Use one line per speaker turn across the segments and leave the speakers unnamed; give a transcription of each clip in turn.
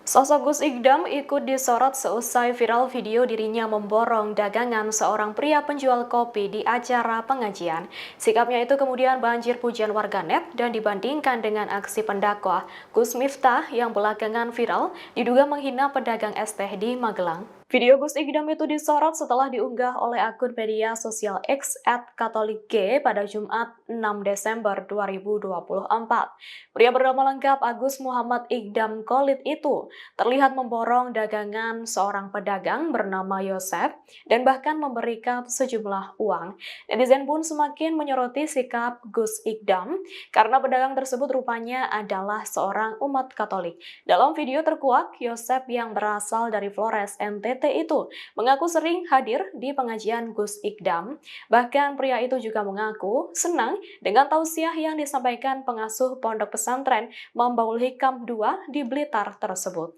Sosok Gus Ikdam ikut disorot seusai viral video dirinya memborong dagangan seorang pria penjual kopi di acara pengajian. Sikapnya itu kemudian banjir pujian warganet dan dibandingkan dengan aksi pendakwah Gus Miftah yang belakangan viral diduga menghina pedagang es teh di Magelang. Video Gus Ikdam itu disorot setelah diunggah oleh akun media sosial X @katolikg pada Jumat 6 Desember 2024. Pria bernama lengkap Agus Muhammad Ikdam Khalid itu terlihat memborong dagangan seorang pedagang bernama Yosef dan bahkan memberikan sejumlah uang. Netizen pun semakin menyoroti sikap Gus Ikdam karena pedagang tersebut rupanya adalah seorang umat Katolik. Dalam video terkuak, Yosef yang berasal dari Flores, NTT itu mengaku sering hadir di pengajian Gus Ikdam. Bahkan pria itu juga mengaku senang dengan tausiah yang disampaikan pengasuh pondok pesantren Mambaul Hikam II di Blitar tersebut.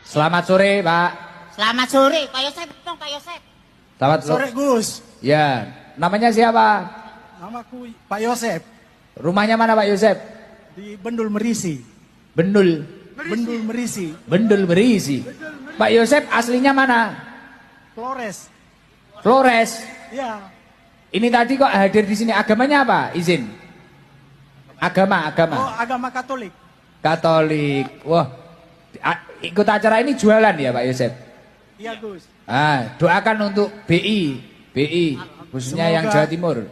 Selamat sore, Pak.
Selamat sore, Pak Yosef. Pak Yosef.
Selamat
Sore Gus.
Ya, namanya siapa?
Namaku Pak Yosef.
Rumahnya mana Pak Yosef?
Di Bendul Merisi.
Bendul.
Bendul Merisi.
Bendul berisi. Pak Yosef aslinya mana?
Flores.
Flores.
Ya.
Ini tadi kok hadir di sini, agamanya apa? Izin. Agama.
Oh, agama Katolik.
Katolik. Wah, ikut acara ini jualan ya Pak Yosef?
Iya Gus.
Doakan untuk BI khususnya yang Jawa Timur.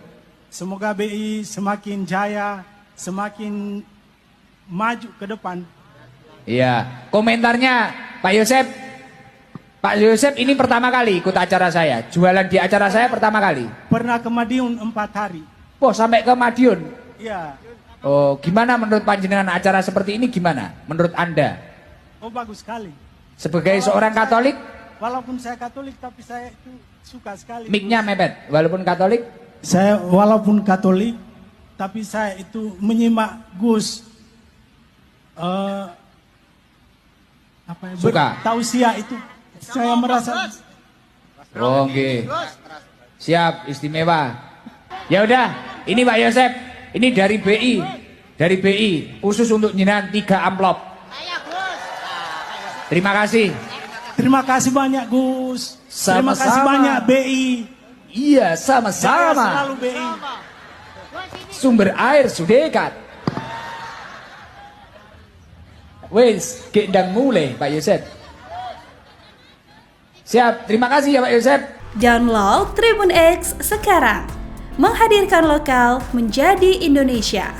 Semoga BI semakin jaya, semakin maju ke depan.
Iya. Komentarnya Pak Yosef ini pertama kali ikut acara saya. Jualan di acara saya pertama kali.
Pernah ke Madiun 4 hari.
Oh, sampai ke Madiun.
Iya.
Oh, gimana menurut panjenengan acara seperti ini gimana? Menurut Anda?
Oh, bagus sekali.
Sebagai seorang Katolik,
Walaupun saya Katolik tapi saya itu suka sekali.
mic-nya mepet. Walaupun Katolik,
Saya walaupun Katolik tapi saya itu menyimak Gus
Suka.
tausiah itu. Saya merasa
oke. Siap, istimewa. Ya udah, ini Pak Yosef, ini dari BI, khusus untuk jenengan 3 amplop. Terima kasih.
terima kasih banyak Gus. Terima
Sama-sama.
kasih banyak BI.
Iya,
Jaya
sama-sama.
selalu BI.
Sumber air Sudekat. Wes, gendang mulai Pak Yosef. Siap, terima kasih ya Pak Yosef.
Download Tribun X sekarang. Menghadirkan lokal menjadi Indonesia.